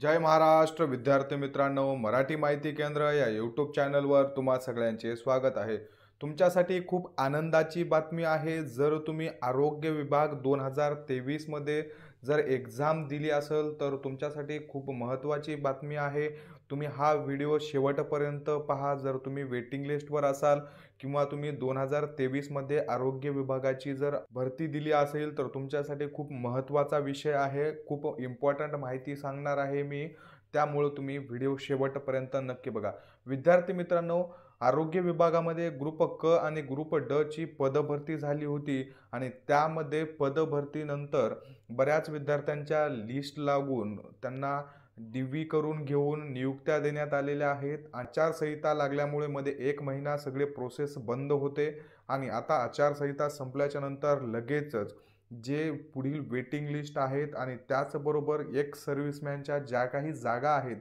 जय महाराष्ट्र विद्यार्थी मित्रांनो, मराठी माहिती केंद्र या यूट्यूब चॅनलवर तुम्हा सगळ्यांचे स्वागत आहे। तुमच्यासाठी खूप आनंदाची बातमी आहे। जर तुम्ही आरोग्य विभाग 2023 मध्ये जर एग्जाम दिली असेल तर तुमच्यासाठी खूप महत्त्वाची बातमी आहे। तुम्ही हा व्हिडिओ शेवटपर्यंत पहा। जर तुम्ही वेटिंग लिस्टवर असाल किंवा तुम्ही 2023 मध्ये आरोग्य विभागाची जर भरती दिली असेल तर तुमच्यासाठी खूप महत्त्वाचा विषय आहे। खूप इम्पॉर्टंट माहिती सांगणार आहे मी, त्यामुळे तुम्ही व्हिडिओ शेवटपर्यंत नक्की बघा। विद्यार्थी मित्रांनो, आरोग्य विभागामध्ये ग्रुप क आणि ग्रुप ड ची पदभरती झाली होती आणि त्यामध्ये पदभरतीनंतर बऱ्याच विद्यार्थ्यांच्या लिस्ट लागून त्यांना DV करून घेऊन नियुक्त्या देण्यात आलेल्या आहेत। आचारसंहिता लागल्यामुळे मध्ये 1 महिना सगळे प्रोसेस बंद होते आणि आता आचारसंहिता संपल्याच्या नंतर लगेचच जे पुढील वेटिंग लिस्ट आहेत आणि त्याचबरोबर एक्स सर्व्हिसमॅनच्या ज्या काही जागा आहेत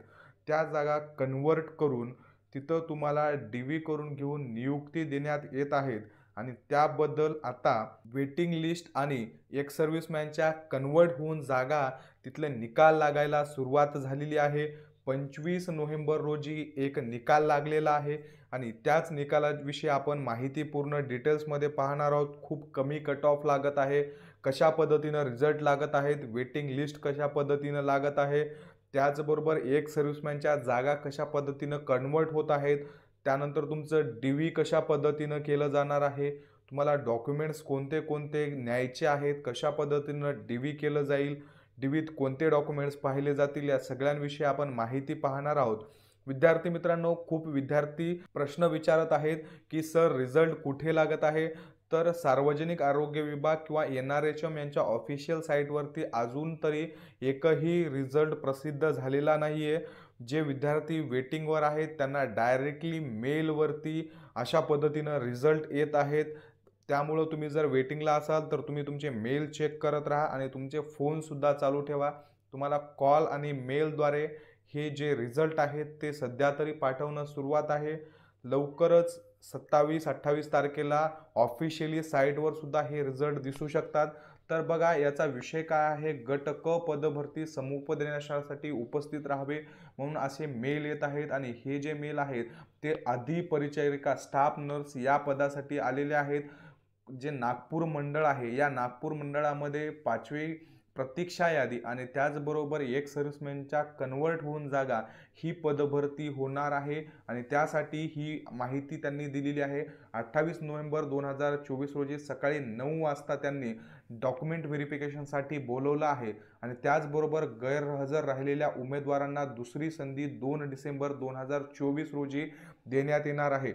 त्या जागा कन्वर्ट करून तिथं तुम्हाला DV करून घेऊन नियुक्ती देण्यात येत आहेत आणि त्याबद्दल आता वेटिंग लिस्ट आणि एक्स सर्व्हिसमॅनच्या कन्वर्ट होऊन जागा तिथले निकाल लागायला सुरुवात झालेली आहे। 25 नोव्हेंबर रोजी एक निकाल लागलेला आहे आणि त्याच निकालाविषयी आपण माहिती पूर्ण डिटेल्समध्ये पाहणार आहोत। खूप कमी कट ऑफ लागत आहे, कशा पद्धतीने रिझल्ट लागत आहेत, वेटिंग लिस्ट कशा पद्धतीने लागत आहे, त्याचबरोबर एक सर्व्हिसमॅनच्या जागा कशा पद्धतीने कन्वर्ट होत आहेत, त्यानंतर तुमचं DV कशा पद्धतीने केलं जाणार आहे, तुम्हाला डॉक्युमेंट्स कोणते कोणते न्यायचे आहेत, कशा पद्धतीने DV केलं जाईल, DVत कोणते डॉक्युमेंट्स पाहिले जातील, या सगळ्यांविषयी आपण माहिती पाहणार आहोत। विद्यार्थी मित्रांनो, खूप विद्यार्थी प्रश्न विचारत आहेत की सर रिझल्ट कुठे लागत आहे, तर सार्वजनिक आरोग्य विभाग किंवा NRHM यांच्या ऑफिशियल साईटवरती अजून तरी एकही रिझल्ट प्रसिद्ध झालेला नाहीये। जे विद्यार्थी वेटिंगवर आहेत त्यांना डायरेक्टली मेलवरती अशा पद्धतीने रिझल्ट येत आहेत। त्यामुळे तुम्ही जर वेटिंगला असाल तर तुम्ही तुमचे मेल चेक करत राहा आणि तुमचे फोनसुद्धा चालू ठेवा। तुम्हाला कॉल आणि मेलद्वारे हे जे रिझल्ट आहेत ते सध्या तरी पाठवणं सुरुवात आहे। लवकरच 27-28 तारखेला ऑफिशियली साईटवर सुद्धा हे रिझल्ट दिसू शकतात। तर बघा, याचा विषय काय आहे, गट क पदभरती समुपदेशनासाठी उपस्थित राहावे म्हणून असे मेल येत आहेत आणि हे जे मेल आहेत ते आधी परिचारिका स्टाफ नर्स या पदासाठी आलेले आहेत। जे नागपूर मंडळ आहे या नागपूर मंडळामध्ये 5वी प्रतीक्षा यादी आणि त्याचबरोबर एक सर्व्हिसमॅनच्या कन्वर्ट होऊन जागा ही पदभरती होणार आहे आणि त्यासाठी ही माहिती त्यांनी दिलेली आहे। 28 नोव्हेंबर 2024 रोजी सकाळी 9 वाजता त्यांनी डॉक्युमेंट व्हेरिफिकेशनसाठी बोलवलं आहे आणि त्याचबरोबर गैरहजर राहिलेल्या उमेदवारांना दुसरी संधी 2 डिसेंबर 2024 रोजी देण्यात येणार आहे।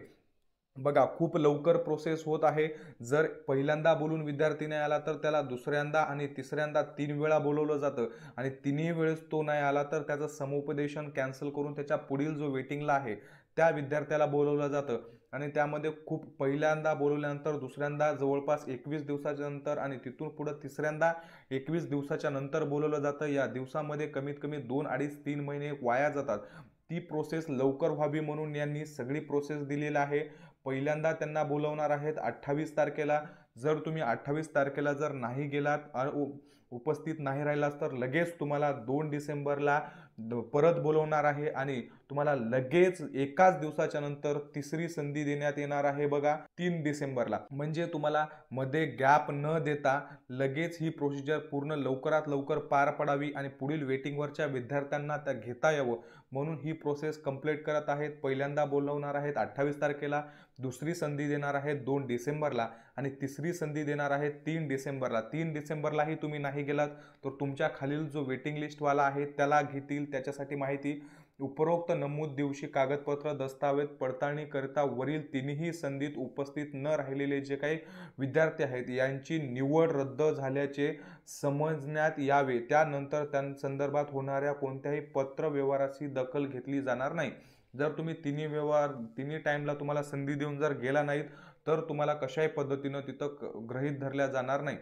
बघा, खूप लवकर प्रोसेस होत आहे। जर पहिल्यांदा बोलून विद्यार्थी नाही आला तर त्याला दुसऱ्यांदा आणि तिसऱ्यांदा 3 वेळा बोलवलं जातं आणि तिन्ही वेळेस तो नाही आला तर त्याचं समुपदेशन कॅन्सल करून त्याच्या पुढील जो वेटिंगला आहे त्या विद्यार्थ्याला बोलवलं जातं आणि त्यामध्ये खूप पहिल्यांदा बोलवल्यानंतर दुसऱ्यांदा जवळपास 21 दिवसाच्या नंतर आणि तिथून पुढे तिसऱ्यांदा 21 दिवसाच्या नंतर बोलवलं जातं। या दिवसामध्ये कमीत कमी 2-2.5-3 महिने वाया जातात। ती प्रोसेस लवकर व्हावी म्हणून यांनी सगळी प्रोसेस दिलेली आहे। पहिल्यांदा त्यांना बोलवणार आहेत 28 तारखेला। जर तुम्ही 28 तारखेला जर नाही गेलात, उपस्थित नाही राहिलात तर लगेच तुम्हाला 2 डिसेंबरला परत बोलवणार आहे आणि तुम्हाला लगेच एकाच दिवसाच्या नंतर तिसरी संधी देण्यात येणार आहे। बघा, 3 डिसेंबरला, म्हणजे तुम्हाला मध्ये गॅप न देता लगेच ही प्रोसिजर पूर्ण लवकरात लवकर पार पडावी आणि पुढील वेटिंगवरच्या विद्यार्थ्यांना त्या घेता यावं म्हणून ही प्रोसेस कंप्लीट करत आहेत। पहिल्यांदा बोलवणार आहेत 28 तारखेला, दुसरी संधी देणार आहेत 2 डिसेंबरला आणि तिसरी संधी देणार आहेत 3 डिसेंबरला। 3 डिसेंबरलाही तुम्ही नाही गेलात तर तुमच्या खालील जो वेटिंग लिस्टवाला आहे त्याला घेतील। त्याच्यासाठी माहिती, उपरोक्त नमूद दिवशी कागदपत्र दस्तावेज पडताळणी करता वरील तिन्ही संधीत उपस्थित न राहिलेले जे काही विद्यार्थी आहेत यांची निवड रद्द झाल्याचे समजण्यात यावे। त्यानंतर त्यांसंदर्भात होणाऱ्या कोणत्याही पत्र व्यवहाराची दखल घेतली जाणार नाही। जर तुम्ही तिन्ही टाइमला तुम्हाला संधी देऊन जर गेला नाहीत तर तुम्हाला कशाही पद्धतीने तिथं गृहीत धरल्या जाणार नाही।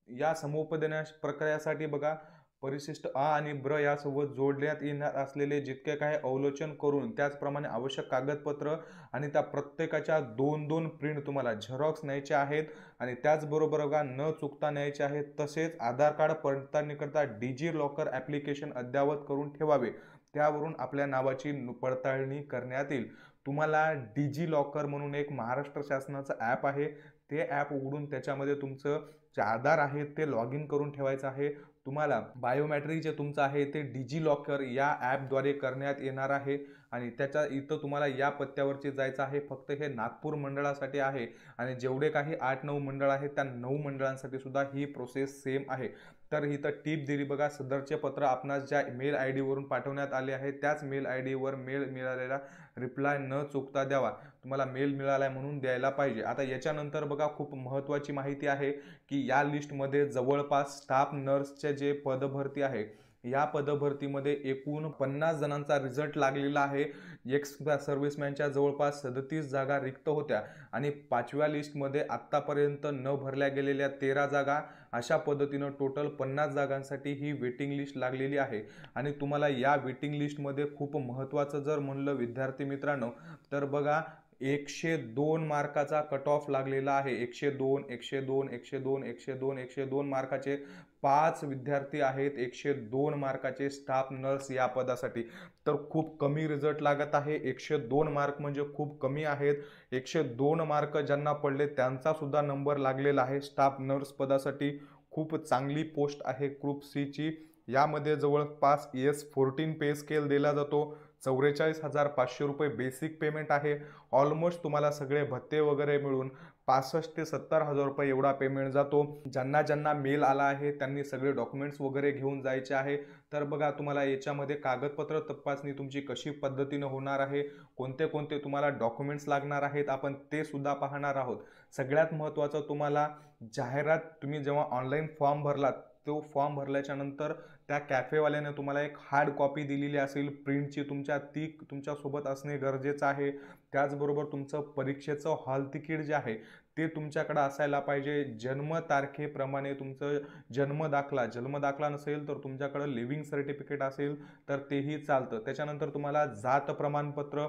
या समुपदेशन प्रक्रियेसाठी बघा, परिशिष्ट अ आणि ब्र यासोबत जोडण्यात येणार असलेले जितके काही अवलोकन करून त्याचप्रमाणे आवश्यक कागदपत्र आणि त्या प्रत्येकाच्या 2-2 प्रिंट तुम्हाला झेरॉक्स न्यायचे आहेत आणि त्याचबरोबर बघा न चुकता न्यायचे आहेत. तसेच आधार कार्ड पडताळणीकरता डिजी लॉकर ॲप्लिकेशन अद्ययावत करून ठेवावे. त्यावरून आपल्या नावाची पडताळणी करण्यात येईल. तुम्हाला डिजी लॉकर म्हणून एक महाराष्ट्र शासनाचं ॲप आहे. ते ॲप उघडून त्याच्यामध्ये तुमचं जे आधार आहे ते लॉग इन करून ठेवायचं आहे. तुम्हाला बायोमॅट्रिक जे तुमचं आहे ते डिजी लॉकर या ॲपद्वारे करण्यात येणार आहे आणि त्याच्या इथं तुम्हाला या पत्त्यावरती जायचं आहे. फक्त हे नागपूर मंडळासाठी आहे आणि जेवढे काही 8-9 मंडळ आहेत त्या 9 मंडळांसाठी सुद्धा ही प्रोसेस सेम आहे. तर इथं टिप दिली बघा, सदरचे पत्र आपणास ज्या मेल आय डीवरून पाठवण्यात आले आहे त्याच मेल आय डीवर मेल मिळालेला रिप्लाय न चुकता द्यावा. तुम्हाला मेल मिळाला म्हणून द्यायला पाहिजे. आता याच्यानंतर बघा खूप महत्त्वाची माहिती आहे की या लिस्टमध्ये जवळपास स्टाफ नर्सचे जे पदभरती आहे या पदभरतीमध्ये एकूण 50 जणांचा रिझल्ट लागलेला आहे. एक्स सर्व्हिसमॅनच्या जवळपास 37 जागा रिक्त होत्या आणि 5व्या लिस्टमध्ये आत्तापर्यंत न भरल्या गेलेल्या 13 जागा, अशा पद्धतीनं टोटल 50 जागांसाठी ही वेटिंग लिस्ट लागलेली आहे. आणि तुम्हाला या वेटिंग लिस्टमध्ये खूप महत्त्वाचं जर म्हणलं विद्यार्थी मित्रांनो तर बघा 102 मार्काचा कट ऑफ लागलेला आहे. 102, 102, 102, 102, 102 मार्काचे 5 विद्यार्थी आहेत. 102 मार्काचे स्टाफ नर्स या पदासाठी. तर खूप कमी रिझल्ट लागत आहे. 102 मार्क म्हणजे खूप कमी आहेत. 102 मार्क ज्यांना पडले त्यांचा सुद्धा नंबर लागलेला आहे. स्टाफ नर्स पदासाठी खूप चांगली पोस्ट आहे ग्रुप सी ची. यामध्ये जवळपास S14 पे स्केल दिला जातो. 44,500 रुपये बेसिक पेमेंट आहे. ऑलमोस्ट तुम्हाला सगळे भत्ते वगैरे मिळून 65 ते 70,000 रुपये एवढा पेमेंट जातो. ज्यांना ज्यांना मेल आला आहे त्यांनी सगळे डॉक्युमेंट्स वगैरे घेऊन जायचे आहे. तर बघा तुम्हाला याच्यामध्ये कागदपत्र तपासणी तुमची कशी पद्धतीनं होणार आहे, कोणते कोणते तुम्हाला डॉक्युमेंट्स लागणार आहेत, आपण ते सुद्धा पाहणार आहोत. सगळ्यात महत्त्वाचं तुम्हाला जाहिरात, तुम्ही जेव्हा ऑनलाईन फॉर्म भरलात तो फॉर्म भरल्याच्या नंतर त्या कॅफेवाल्याने तुम्हाला एक हार्ड कॉपी दिलेली असेल प्रिंटची, ती तुमच्यासोबत असणे गरजेचं आहे. त्याचबरोबर तुमचं परीक्षेचं हॉल तिकीट जे आहे ते तुमच्याकडे असायला पाहिजे. जन्मतारखेप्रमाणे तुमचं जन्मदाखला नसेल तर तुमच्याकडं लिव्हिंग सर्टिफिकेट असेल तर तेही चालतं. त्याच्यानंतर तुम्हाला जात प्रमाणपत्र,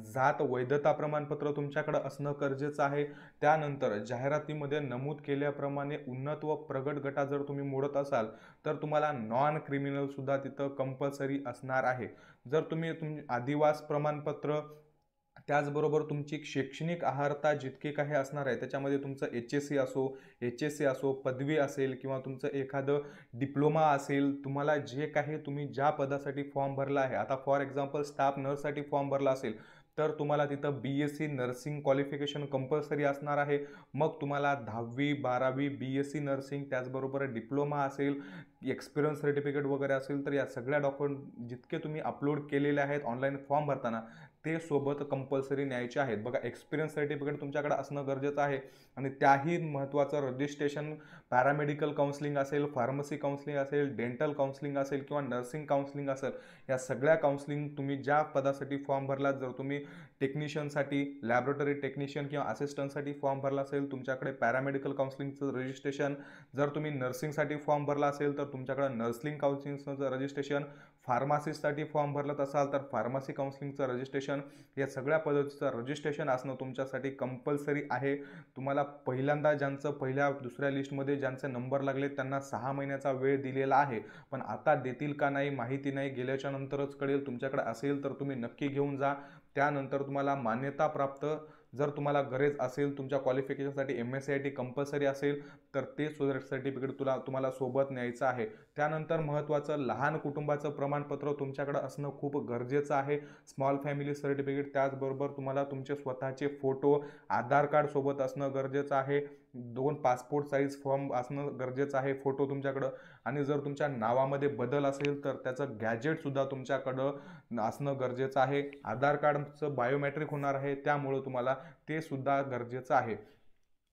जात वैधता प्रमाणपत्र तुमच्याकडे असणं गरजेचं आहे. त्यानंतर जाहिरातीमध्ये नमूद केल्याप्रमाणे उन्नत व प्रगत गटात जर तुम्ही मोडत असाल तर तुम्हाला नॉन क्रिमिनल सुद्धा तिथं कंपल्सरी असणार आहे. जर तुम्ही आदिवास प्रमाणपत्र, त्याचबरोबर तुमची शैक्षणिक अर्हता जितके काही असणार आहे त्याच्यामध्ये तुमचं HSC असो, पदवी असेल किंवा तुमचं एखादं डिप्लोमा असेल, तुम्हाला जे काही तुम्ही ज्या पदासाठी फॉर्म भरला आहे, आता फॉर एक्झाम्पल स्टाफ नर्ससाठी फॉर्म भरला असेल तर तुम्हाला तिथं BSc नर्सिंग क्वालिफिकेशन कंपल्सरी असणार आहे. मग तुम्हाला 10वी 12वी BSc नर्सिंग, त्याचबरोबर डिप्लोमा असेल, एक्सपिरियन्स सर्टिफिकेट वगैरे असेल तर या सगळ्या डॉक्युमेंट जितके तुम्ही अपलोड केलेले आहेत ऑनलाईन फॉर्म भरताना ते सोबत कंपल्सरी न्यायचे आहेत. बघा एक्सपिरियन्स सर्टिफिकेट तुमच्याकडे असणं गरजेचं आहे आणि त्याही महत्त्वाचं रजिस्ट्रेशन, पॅरामेडिकल काउन्सिलिंग असेल, फार्मसी काउन्सिलिंग असेल, डेंटल काउन्सिलिंग असेल किंवा नर्सिंग काउन्सिलिंग असेल, या सगळ्या काउन्सिलिंग तुम्ही ज्या पदासाठी फॉर्म भरलात, जर तुम्ही टेक्निशियनसाठी, लॅबोरेटरी टेक्निशियन किंवा असिस्टंटसाठी फॉर्म भरला असेल तुमच्याकडे पॅरामेडिकल काउन्सिलिंगचं रजिस्ट्रेशन, जर तुम्ही नर्सिंगसाठी फॉर्म भरला असेल तर तुमच्याकडे नर्सिंग काउन्सिलिंगचं रजिस्ट्रेशन, फार्मासिस्टसाठी फॉर्म भरत असाल तर फार्मसी काउन्सिलिंगचं रजिस्ट्रेशन, या सगळ्या पद्धतीचं रजिस्ट्रेशन असणं तुमच्यासाठी कंपल्सरी आहे. तुम्हाला पहिल्यांदा ज्यांचं पहिल्या दुसऱ्या लिस्टमध्ये ज्यांचे नंबर लागले त्यांना 6 महिन्याचा वेळ दिलेला आहे, पण आता देतील का नाही माहिती नाही. गेल्याच्या नंतरच कळेल. तुमच्याकडे असेल तर तुम्ही नक्की घेऊन जा. त्यानंतर तुम्हाला मान्यता प्राप्त, जर तुम्हाला गरज असेल तुमच्या क्वालिफिकेशनसाठी MSCIT कंपल्सरी असेल तर ते सर्टिफिकेट तुम्हाला सोबत न्यायचं आहे. त्यानंतर महत्त्वाचं लहान कुटुंबाचं प्रमाणपत्र तुमच्याकडे असणं खूप गरजेचं आहे. स्मॉल फॅमिली सर्टिफिकेट, त्याचबरोबर तुम्हाला तुमचे स्वतःचे फोटो, आधार कार्ड सोबत असणं गरजेचं आहे. 2 पासपोर्ट साईज फॉर्म असणं गरजेचं आहे, फोटो तुमच्याकडं. आणि जर तुमच्या नावामध्ये बदल असेल तर त्याचं गॅजेटसुद्धा तुमच्याकडं असणं गरजेचं आहे. आधार कार्डचं बायोमेट्रिक होणार आहे त्यामुळं तुम्हाला ते सुद्धा गरजेचं आहे.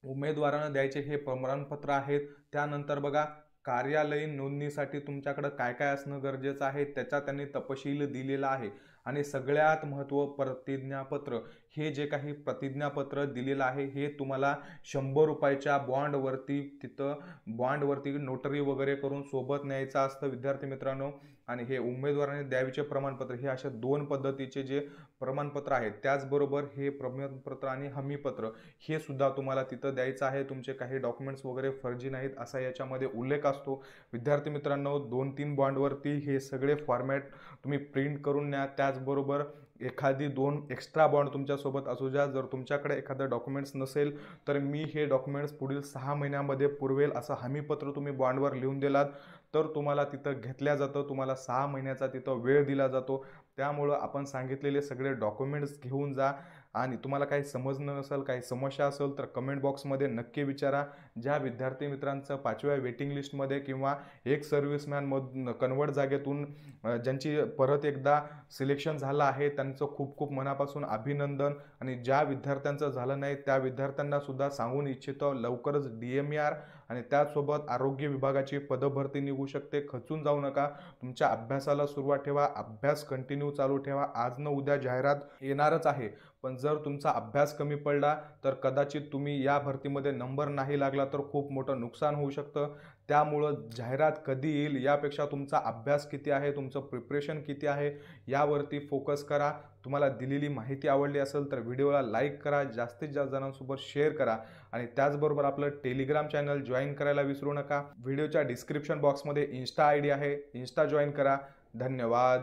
उमेदवारांना द्यायचे हे प्रमाणपत्र आहेत. त्यानंतर बघा कार्यालयीन नोंदणीसाठी तुमच्याकडे काय काय असणं गरजेचं आहे त्याचा त्यांनी तपशील दिलेला आहे. आणि सगळ्यात प्रतिज्ञापत्र, हे जे काही प्रतिज्ञापत्र दिलेलं आहे हे तुम्हाला 100 रुपयाच्या बॉन्डवरती तिथं बॉन्डवरती नोटरी वगैरे करून सोबत न्यायचं असतं विद्यार्थी मित्रांनो. आणि हे उमेदवाराने द्यावीचे प्रमाणपत्र, हे अशा 2 पद्धतीचे जे प्रमाणपत्र आहेत, त्याचबरोबर हे प्रमाणपत्र आणि हमीपत्र हे सुद्धा तुम्हाला तिथं द्यायचं आहे. तुमचे काही डॉक्युमेंट्स वगैरे फर्जी नाहीत असा याच्यामध्ये उल्लेख असतो. विद्यार्थी मित्रांनो, 2-3 बॉन्डवरती हे सगळे फॉर्मॅट तुम्ही प्रिंट करून न्या. त्याचबरोबर एखादी 2 एक्स्ट्रा बॉन्ड तुमच्यासोबत असू द्या. जर तुमच्याकडे एखादं डॉक्युमेंट्स नसेल तर मी हे डॉक्युमेंट्स पुढील 6 महिन्यामध्ये पुरवेल असं हमीपत्र तुम्ही बॉन्डवर लिहून दिलात तर तुम्हाला तिथं घेतल्या जातं. तुम्हाला 6 महिन्याचा तिथं वेळ दिला जातो. त्यामुळं आपण सांगितलेले सगळे डॉक्युमेंट्स घेऊन जा. आणि तुम्हाला काही समजणं नसेल, काही समस्या असेल तर कमेंट बॉक्समध्ये नक्की विचारा. ज्या विद्यार्थी मित्रांचं 5व्या वेटिंग लिस्टमध्ये किंवा एक सर्व्हिसमॅनमधून कन्वर्ट जागेतून ज्यांची परत एकदा सिलेक्शन झालं आहे त्यांचं खूप खूप मनापासून अभिनंदन. आणि ज्या विद्यार्थ्यांचं झालं नाही त्या विद्यार्थ्यांना सुद्धा सांगून इच्छितो, लवकरच DMER आणि त्याचसोबत आरोग्य विभागाची पदभरती निघू शकते. खचून जाऊ नका. तुमच्या अभ्यासाला सुरुवात ठेवा. अभ्यास कंटिन्यू चालू ठेवा. आज न उद्या जाहिरात येणारच आहे. पण जर तुमचा अभ्यास कमी पडला तर कदाचित तुम्ही या भरतीमध्ये नंबर नाही लागला तर खूप मोठं नुकसान होऊ शकतं. त्यामुळं जाहिरात कधी येईल यापेक्षा तुमचा अभ्यास किती आहे, तुमचं प्रिपरेशन किती आहे यावरती फोकस करा. तुम्हाला दिलेली माहिती आवडली असेल तर व्हिडिओला लाईक करा, जास्तीत जास्त जणांसोबत शेअर करा आणि त्याचबरोबर आपलं टेलिग्राम चॅनल जॉईन करायला विसरू नका. व्हिडिओच्या डिस्क्रिप्शन बॉक्समध्ये इन्स्टा ID आहे, इन्स्टा जॉईन करा. धन्यवाद.